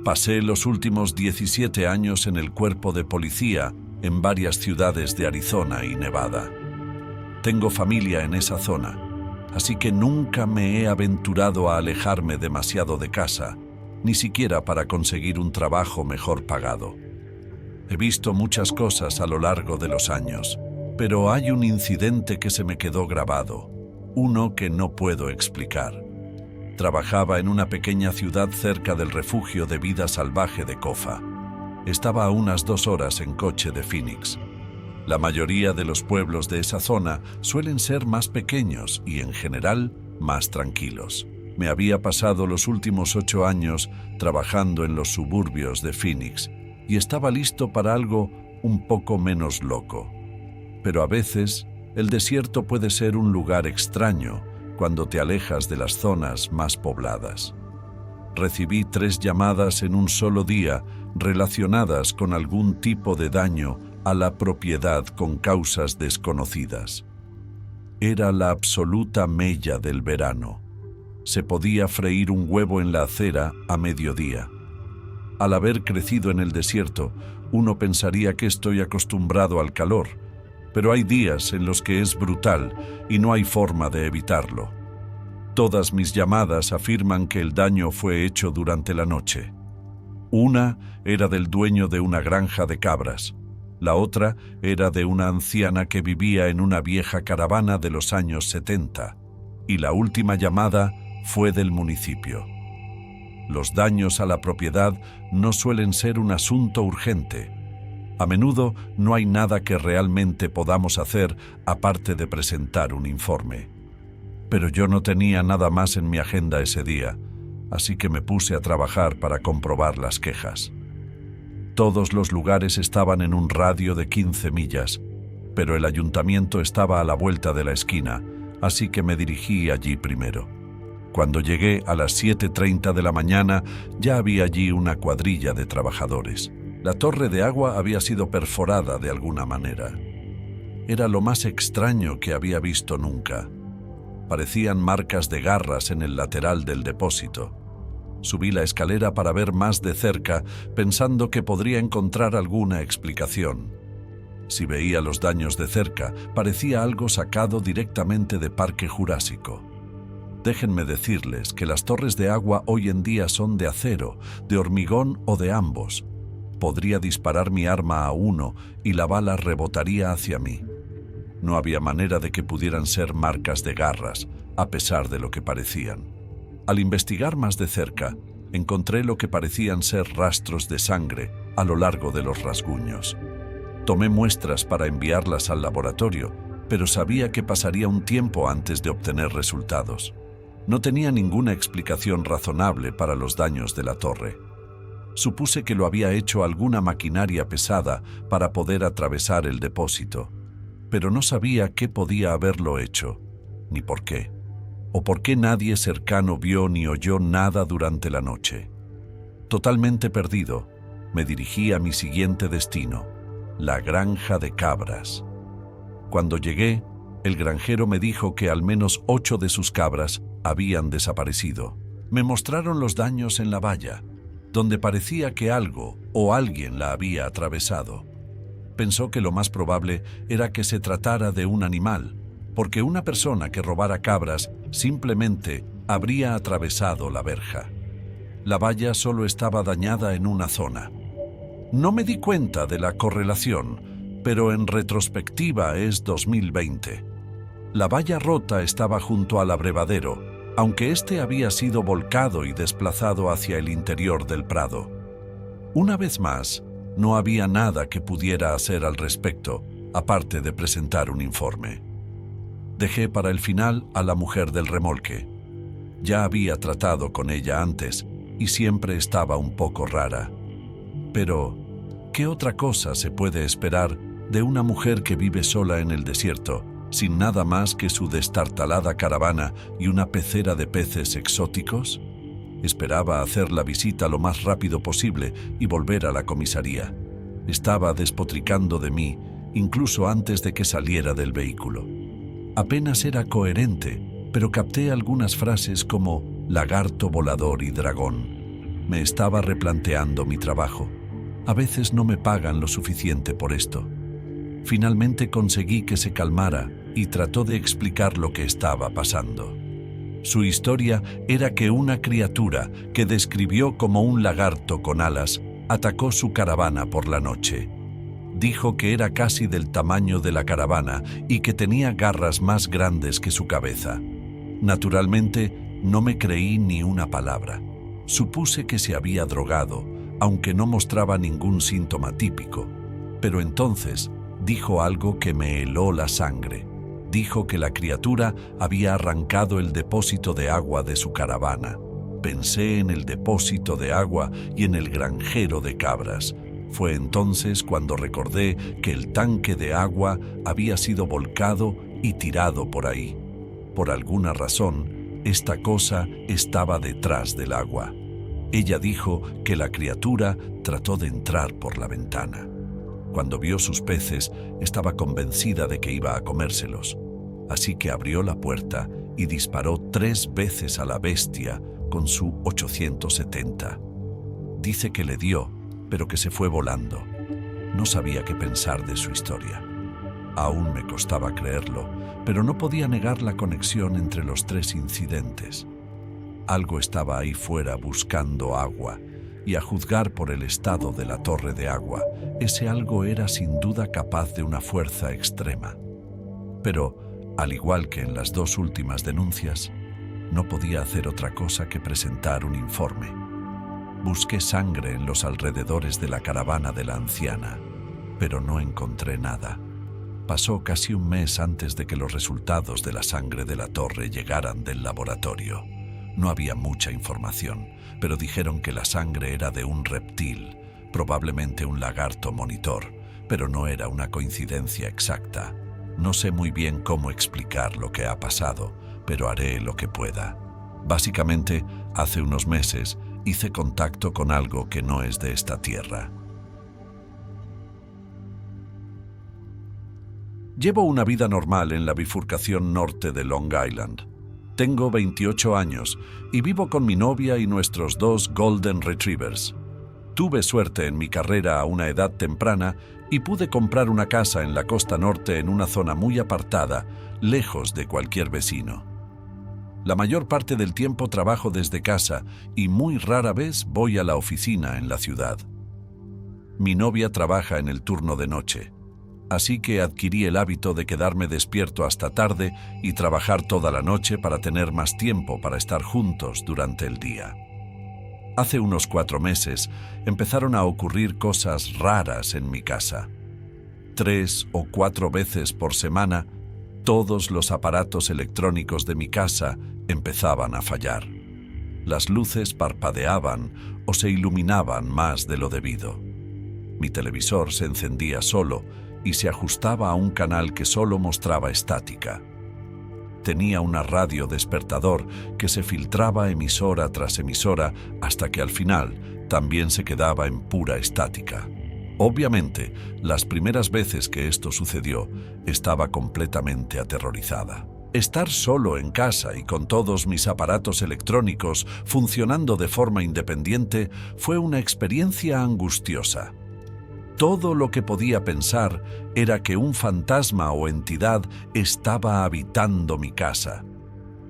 Pasé los últimos 17 años en el cuerpo de policía en varias ciudades de Arizona y Nevada. Tengo familia en esa zona, así que nunca me he aventurado a alejarme demasiado de casa, ni siquiera para conseguir un trabajo mejor pagado. He visto muchas cosas a lo largo de los años, pero hay un incidente que se me quedó grabado, uno que no puedo explicar. Trabajaba en una pequeña ciudad cerca del refugio de vida salvaje de Cofa. Estaba a unas 2 horas en coche de Phoenix. La mayoría de los pueblos de esa zona suelen ser más pequeños y, en general, más tranquilos. Me había pasado los últimos 8 años trabajando en los suburbios de Phoenix y estaba listo para algo un poco menos loco. Pero a veces, el desierto puede ser un lugar extraño cuando te alejas de las zonas más pobladas. Recibí 3 llamadas en un solo día relacionadas con algún tipo de daño a la propiedad con causas desconocidas. Era la absoluta mella del verano. Se podía freír un huevo en la acera a mediodía. Al haber crecido en el desierto, uno pensaría que estoy acostumbrado al calor, pero hay días en los que es brutal y no hay forma de evitarlo. Todas mis llamadas afirman que el daño fue hecho durante la noche. Una era del dueño de una granja de cabras. La otra era de una anciana que vivía en una vieja caravana de los años 70. Y la última llamada fue del municipio. Los daños a la propiedad no suelen ser un asunto urgente. A menudo no hay nada que realmente podamos hacer aparte de presentar un informe. Pero yo no tenía nada más en mi agenda ese día, así que me puse a trabajar para comprobar las quejas. Todos los lugares estaban en un radio de 15 millas, pero el ayuntamiento estaba a la vuelta de la esquina, así que me dirigí allí primero. Cuando llegué a las 7:30 de la mañana, ya había allí una cuadrilla de trabajadores. La torre de agua había sido perforada de alguna manera. Era lo más extraño que había visto nunca. Parecían marcas de garras en el lateral del depósito. Subí la escalera para ver más de cerca, pensando que podría encontrar alguna explicación. Si veía los daños de cerca, parecía algo sacado directamente de Parque Jurásico. Déjenme decirles que las torres de agua hoy en día son de acero, de hormigón o de ambos. Podría disparar mi arma a uno y la bala rebotaría hacia mí. No había manera de que pudieran ser marcas de garras, a pesar de lo que parecían. Al investigar más de cerca, encontré lo que parecían ser rastros de sangre a lo largo de los rasguños. Tomé muestras para enviarlas al laboratorio, pero sabía que pasaría un tiempo antes de obtener resultados. No tenía ninguna explicación razonable para los daños de la torre. Supuse que lo había hecho alguna maquinaria pesada para poder atravesar el depósito, pero no sabía qué podía haberlo hecho, ni por qué, o por qué nadie cercano vio ni oyó nada durante la noche. Totalmente perdido, me dirigí a mi siguiente destino, la granja de cabras. Cuando llegué, el granjero me dijo que al menos 8 de sus cabras habían desaparecido. Me mostraron los daños en la valla, donde parecía que algo o alguien la había atravesado. Pensó que lo más probable era que se tratara de un animal, porque una persona que robara cabras simplemente habría atravesado la verja. La valla solo estaba dañada en una zona. No me di cuenta de la correlación, pero en retrospectiva es 2020. La valla rota estaba junto al abrevadero, aunque este había sido volcado y desplazado hacia el interior del prado. Una vez más, no había nada que pudiera hacer al respecto, aparte de presentar un informe. Dejé para el final a la mujer del remolque. Ya había tratado con ella antes y siempre estaba un poco rara. Pero, ¿qué otra cosa se puede esperar de una mujer que vive sola en el desierto, sin nada más que su destartalada caravana y una pecera de peces exóticos? Esperaba hacer la visita lo más rápido posible y volver a la comisaría. Estaba despotricando de mí, incluso antes de que saliera del vehículo. Apenas era coherente, pero capté algunas frases como lagarto volador y dragón. Me estaba replanteando mi trabajo. A veces no me pagan lo suficiente por esto. Finalmente conseguí que se calmara y trató de explicar lo que estaba pasando. Su historia era que una criatura que describió como un lagarto con alas atacó su caravana por la noche. Dijo que era casi del tamaño de la caravana y que tenía garras más grandes que su cabeza. Naturalmente, no me creí ni una palabra. Supuse que se había drogado, aunque no mostraba ningún síntoma típico. Pero entonces dijo algo que me heló la sangre. Dijo que la criatura había arrancado el depósito de agua de su caravana. Pensé en el depósito de agua y en el granjero de cabras. Fue entonces cuando recordé que el tanque de agua había sido volcado y tirado por ahí. Por alguna razón, esta cosa estaba detrás del agua. Ella dijo que la criatura trató de entrar por la ventana. Cuando vio sus peces, estaba convencida de que iba a comérselos. Así que abrió la puerta y disparó 3 veces a la bestia con su 870. Dice que le dio, pero que se fue volando. No sabía qué pensar de su historia. Aún me costaba creerlo, pero no podía negar la conexión entre los 3 incidentes. Algo estaba ahí fuera buscando agua, y a juzgar por el estado de la torre de agua, ese algo era sin duda capaz de una fuerza extrema. Pero, al igual que en las 2 últimas denuncias, no podía hacer otra cosa que presentar un informe. Busqué sangre en los alrededores de la caravana de la anciana, pero no encontré nada. Pasó casi un mes antes de que los resultados de la sangre de la torre llegaran del laboratorio. No había mucha información, pero dijeron que la sangre era de un reptil, probablemente un lagarto monitor, pero no era una coincidencia exacta. No sé muy bien cómo explicar lo que ha pasado, pero haré lo que pueda. Básicamente, hace unos meses hice contacto con algo que no es de esta tierra. Llevo una vida normal en la bifurcación norte de Long Island. Tengo 28 años y vivo con mi novia y nuestros 2 Golden Retrievers. Tuve suerte en mi carrera a una edad temprana y pude comprar una casa en la costa norte en una zona muy apartada, lejos de cualquier vecino. La mayor parte del tiempo trabajo desde casa y muy rara vez voy a la oficina en la ciudad. Mi novia trabaja en el turno de noche, así que adquirí el hábito de quedarme despierto hasta tarde y trabajar toda la noche para tener más tiempo para estar juntos durante el día. Hace unos 4 meses empezaron a ocurrir cosas raras en mi casa. 3 o 4 veces por semana, todos los aparatos electrónicos de mi casa empezaban a fallar. Las luces parpadeaban o se iluminaban más de lo debido. Mi televisor se encendía solo y se ajustaba a un canal que solo mostraba estática. Tenía una radio despertador que se filtraba emisora tras emisora hasta que al final también se quedaba en pura estática. Obviamente, las primeras veces que esto sucedió, estaba completamente aterrorizada. Estar solo en casa y con todos mis aparatos electrónicos funcionando de forma independiente fue una experiencia angustiosa. Todo lo que podía pensar era que un fantasma o entidad estaba habitando mi casa.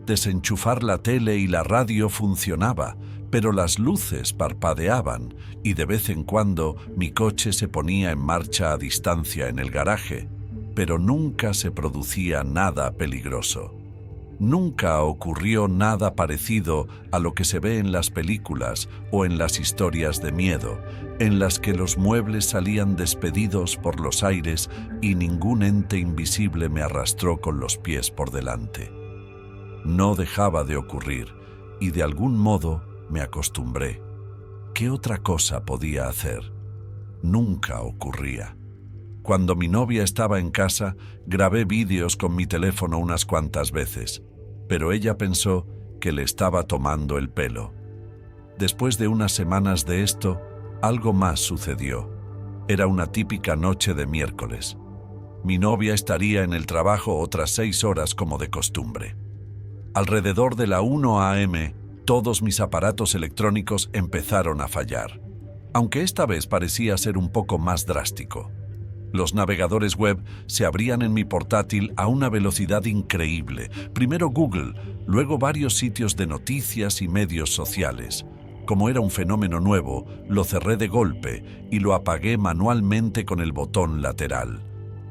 Desenchufar la tele y la radio funcionaba, pero las luces parpadeaban y de vez en cuando mi coche se ponía en marcha a distancia en el garaje, pero nunca se producía nada peligroso. Nunca ocurrió nada parecido a lo que se ve en las películas o en las historias de miedo, en las que los muebles salían despedidos por los aires y ningún ente invisible me arrastró con los pies por delante. No dejaba de ocurrir y de algún modo me acostumbré. ¿Qué otra cosa podía hacer? Nunca ocurría. Cuando mi novia estaba en casa, grabé vídeos con mi teléfono unas cuantas veces, pero ella pensó que le estaba tomando el pelo. Después de unas semanas de esto, algo más sucedió. Era una típica noche de miércoles. Mi novia estaría en el trabajo otras 6 horas como de costumbre. Alrededor de la 1 a.m., todos mis aparatos electrónicos empezaron a fallar, aunque esta vez parecía ser un poco más drástico. Los navegadores web se abrían en mi portátil a una velocidad increíble. Primero Google, luego varios sitios de noticias y medios sociales. Como era un fenómeno nuevo, lo cerré de golpe y lo apagué manualmente con el botón lateral.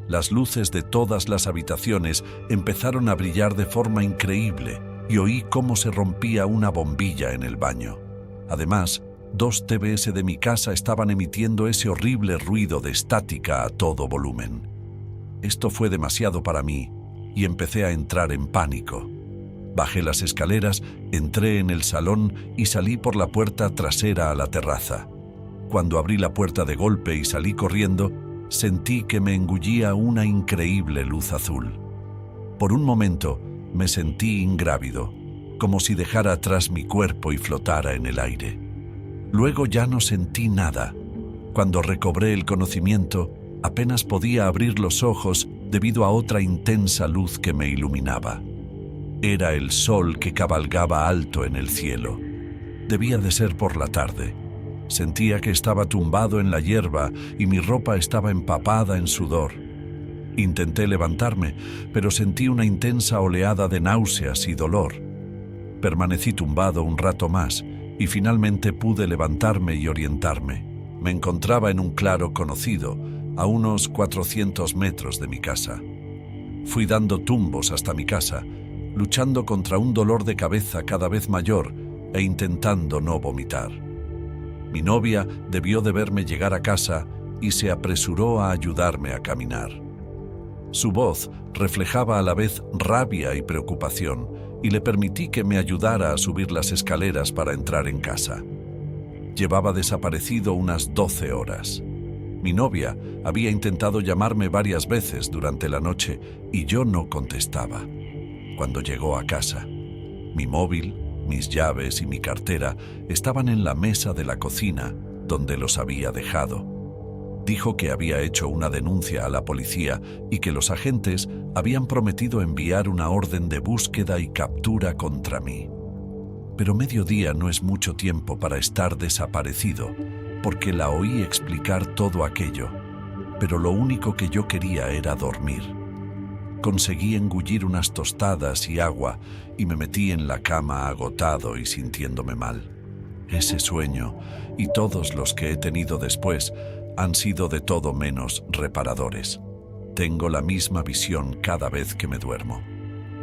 Las luces de todas las habitaciones empezaron a brillar de forma increíble y oí cómo se rompía una bombilla en el baño. Además, 2 TVs de mi casa estaban emitiendo ese horrible ruido de estática a todo volumen. Esto fue demasiado para mí y empecé a entrar en pánico. Bajé las escaleras, entré en el salón y salí por la puerta trasera a la terraza. Cuando abrí la puerta de golpe y salí corriendo, sentí que me engullía una increíble luz azul. Por un momento me sentí ingrávido, como si dejara atrás mi cuerpo y flotara en el aire. Luego ya no sentí nada. Cuando recobré el conocimiento, apenas podía abrir los ojos debido a otra intensa luz que me iluminaba. Era el sol que cabalgaba alto en el cielo. Debía de ser por la tarde. Sentía que estaba tumbado en la hierba y mi ropa estaba empapada en sudor. Intenté levantarme, pero sentí una intensa oleada de náuseas y dolor. Permanecí tumbado un rato más y finalmente pude levantarme y orientarme. Me encontraba en un claro conocido, a unos 400 metros de mi casa. Fui dando tumbos hasta mi casa, luchando contra un dolor de cabeza cada vez mayor e intentando no vomitar. Mi novia debió de verme llegar a casa y se apresuró a ayudarme a caminar. Su voz reflejaba a la vez rabia y preocupación, y le permití que me ayudara a subir las escaleras para entrar en casa. Llevaba desaparecido unas 12 horas. Mi novia había intentado llamarme varias veces durante la noche y yo no contestaba. Cuando llegó a casa, mi móvil, mis llaves y mi cartera estaban en la mesa de la cocina, donde los había dejado. Dijo que había hecho una denuncia a la policía y que los agentes habían prometido enviar una orden de búsqueda y captura contra mí. Pero mediodía no es mucho tiempo para estar desaparecido, porque la oí explicar todo aquello, pero lo único que yo quería era dormir. Conseguí engullir unas tostadas y agua y me metí en la cama agotado y sintiéndome mal. Ese sueño, y todos los que he tenido después, han sido de todo menos reparadores. Tengo la misma visión cada vez que me duermo.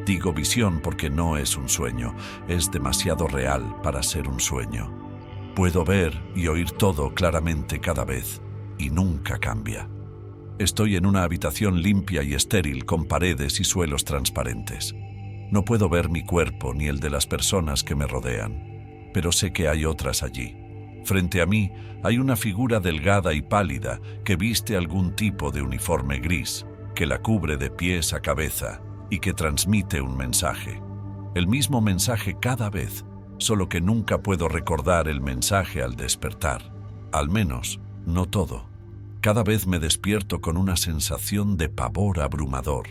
Digo visión porque no es un sueño, es demasiado real para ser un sueño. Puedo ver y oír todo claramente cada vez, y nunca cambia. Estoy en una habitación limpia y estéril con paredes y suelos transparentes. No puedo ver mi cuerpo ni el de las personas que me rodean, pero sé que hay otras allí. Frente a mí hay una figura delgada y pálida que viste algún tipo de uniforme gris, que la cubre de pies a cabeza y que transmite un mensaje. El mismo mensaje cada vez, solo que nunca puedo recordar el mensaje al despertar. Al menos, no todo. Cada vez me despierto con una sensación de pavor abrumador,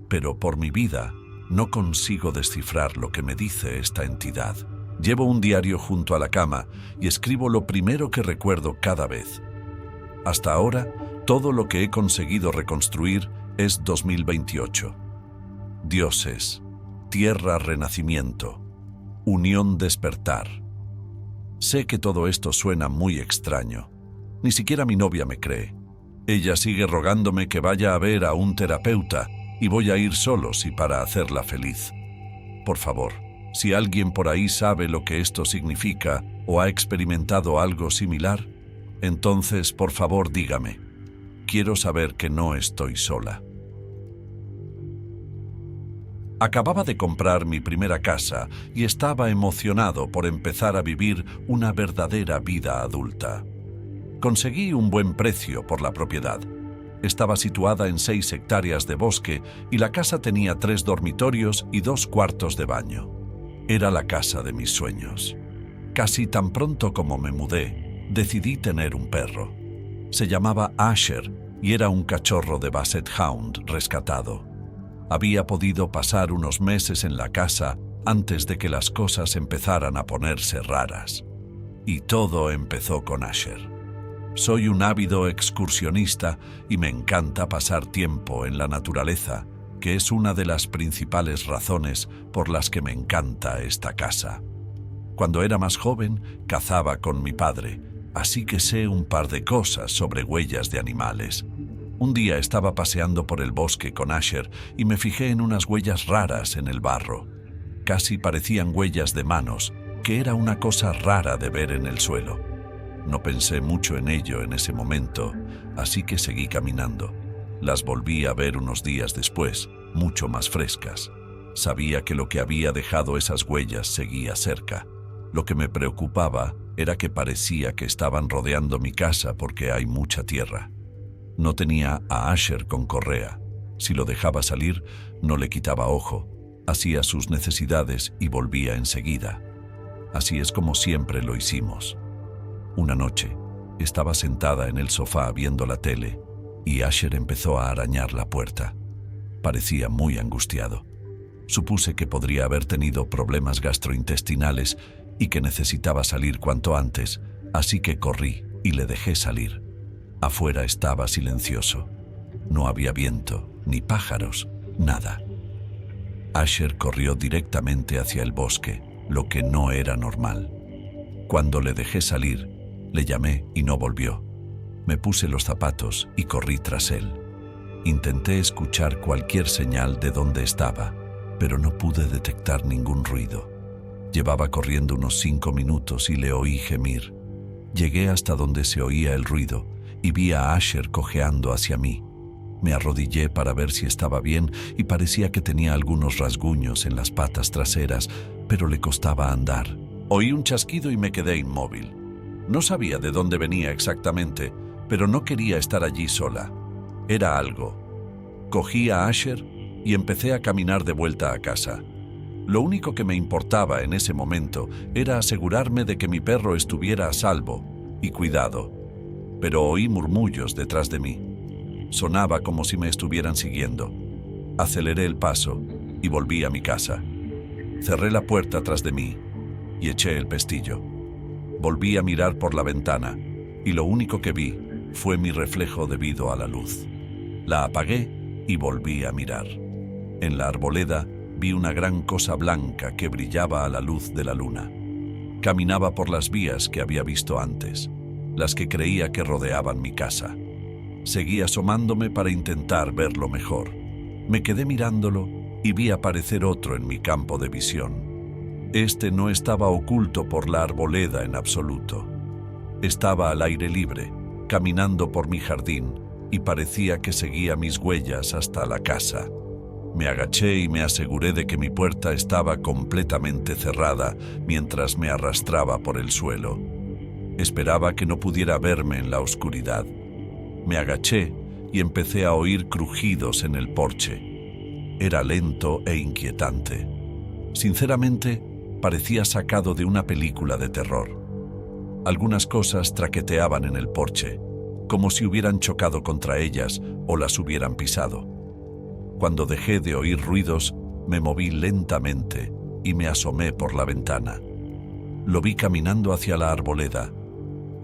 pero por mi vida no consigo descifrar lo que me dice esta entidad. Llevo un diario junto a la cama y escribo lo primero que recuerdo cada vez. Hasta ahora, todo lo que he conseguido reconstruir es 2028. Dioses, tierra renacimiento, unión despertar. Sé que todo esto suena muy extraño. Ni siquiera mi novia me cree. Ella sigue rogándome que vaya a ver a un terapeuta y voy a ir solo si para hacerla feliz. Por favor, si alguien por ahí sabe lo que esto significa o ha experimentado algo similar, entonces por favor dígame. Quiero saber que no estoy sola. Acababa de comprar mi primera casa y estaba emocionado por empezar a vivir una verdadera vida adulta. Conseguí un buen precio por la propiedad. Estaba situada en 6 hectáreas de bosque y la casa tenía 3 dormitorios y 2 cuartos de baño. Era la casa de mis sueños. Casi tan pronto como me mudé, decidí tener un perro. Se llamaba Asher y era un cachorro de Basset Hound rescatado. Había podido pasar unos meses en la casa antes de que las cosas empezaran a ponerse raras. Y todo empezó con Asher. Soy un ávido excursionista y me encanta pasar tiempo en la naturaleza, que es una de las principales razones por las que me encanta esta casa. Cuando era más joven, cazaba con mi padre, así que sé un par de cosas sobre huellas de animales. Un día estaba paseando por el bosque con Asher y me fijé en unas huellas raras en el barro. Casi parecían huellas de manos, que era una cosa rara de ver en el suelo. No pensé mucho en ello en ese momento, así que seguí caminando. Las volví a ver unos días después, mucho más frescas. Sabía que lo que había dejado esas huellas seguía cerca. Lo que me preocupaba era que parecía que estaban rodeando mi casa porque hay mucha tierra. No tenía a Asher con correa. Si lo dejaba salir, no le quitaba ojo. Hacía sus necesidades y volvía enseguida. Así es como siempre lo hicimos. Una noche, estaba sentada en el sofá viendo la tele y Asher empezó a arañar la puerta. Parecía muy angustiado. Supuse que podría haber tenido problemas gastrointestinales y que necesitaba salir cuanto antes, así que corrí y le dejé salir. Afuera estaba silencioso. No había viento, ni pájaros, nada. Asher corrió directamente hacia el bosque, lo que no era normal. Cuando le dejé salir, le llamé y no volvió. Me puse los zapatos y corrí tras él. Intenté escuchar cualquier señal de dónde estaba, pero no pude detectar ningún ruido. Llevaba corriendo unos 5 minutos y le oí gemir. Llegué hasta donde se oía el ruido y vi a Asher cojeando hacia mí. Me arrodillé para ver si estaba bien y parecía que tenía algunos rasguños en las patas traseras, pero le costaba andar. Oí un chasquido y me quedé inmóvil. No sabía de dónde venía exactamente, pero no quería estar allí sola. Era algo. Cogí a Asher y empecé a caminar de vuelta a casa. Lo único que me importaba en ese momento era asegurarme de que mi perro estuviera a salvo y cuidado. Pero oí murmullos detrás de mí. Sonaba como si me estuvieran siguiendo. Aceleré el paso y volví a mi casa. Cerré la puerta tras de mí y eché el pestillo. Volví a mirar por la ventana y lo único que vi fue mi reflejo debido a la luz. La apagué y volví a mirar. En la arboleda vi una gran cosa blanca que brillaba a la luz de la luna. Caminaba por las vías que había visto antes, las que creía que rodeaban mi casa. Seguí asomándome para intentar verlo mejor. Me quedé mirándolo y vi aparecer otro en mi campo de visión. Este no estaba oculto por la arboleda en absoluto. Estaba al aire libre, caminando por mi jardín, y parecía que seguía mis huellas hasta la casa. Me agaché y me aseguré de que mi puerta estaba completamente cerrada mientras me arrastraba por el suelo. Esperaba que no pudiera verme en la oscuridad. Me agaché y empecé a oír crujidos en el porche. Era lento e inquietante. Sinceramente, parecía sacado de una película de terror. Algunas cosas traqueteaban en el porche, como si hubieran chocado contra ellas o las hubieran pisado. Cuando dejé de oír ruidos, me moví lentamente y me asomé por la ventana. Lo vi caminando hacia la arboleda.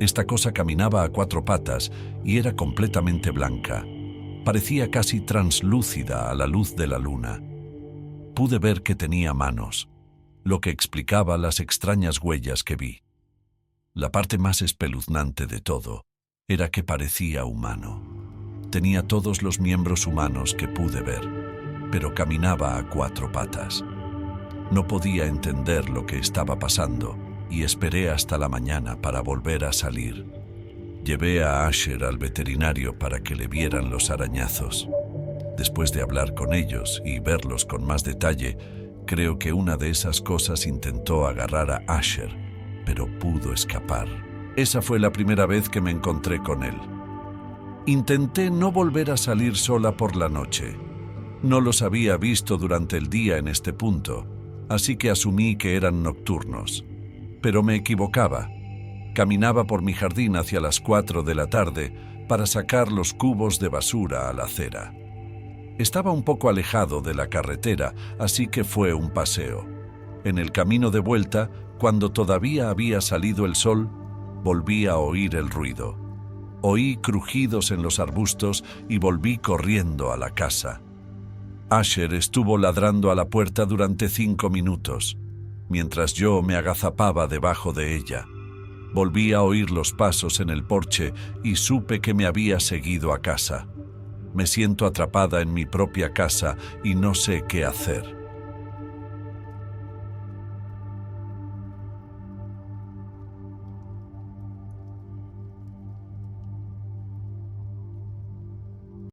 Esta cosa caminaba a 4 patas y era completamente blanca. Parecía casi translúcida a la luz de la luna. Pude ver que tenía manos, lo que explicaba las extrañas huellas que vi. La parte más espeluznante de todo era que parecía humano. Tenía todos los miembros humanos que pude ver, pero caminaba a 4 patas. No podía entender lo que estaba pasando y esperé hasta la mañana para volver a salir. Llevé a Asher al veterinario para que le vieran los arañazos. Después de hablar con ellos y verlos con más detalle, creo que una de esas cosas intentó agarrar a Asher, pero pudo escapar. Esa fue la primera vez que me encontré con él. Intenté no volver a salir sola por la noche. No los había visto durante el día en este punto, así que asumí que eran nocturnos. Pero me equivocaba. Caminaba por mi jardín hacia las 4 de la tarde para sacar los cubos de basura a la acera. Estaba un poco alejado de la carretera, así que fue un paseo. En el camino de vuelta, cuando todavía había salido el sol, volví a oír el ruido. Oí crujidos en los arbustos y volví corriendo a la casa. Asher estuvo ladrando a la puerta durante 5 minutos, mientras yo me agazapaba debajo de ella. Volví a oír los pasos en el porche y supe que me había seguido a casa. Me siento atrapada en mi propia casa y no sé qué hacer.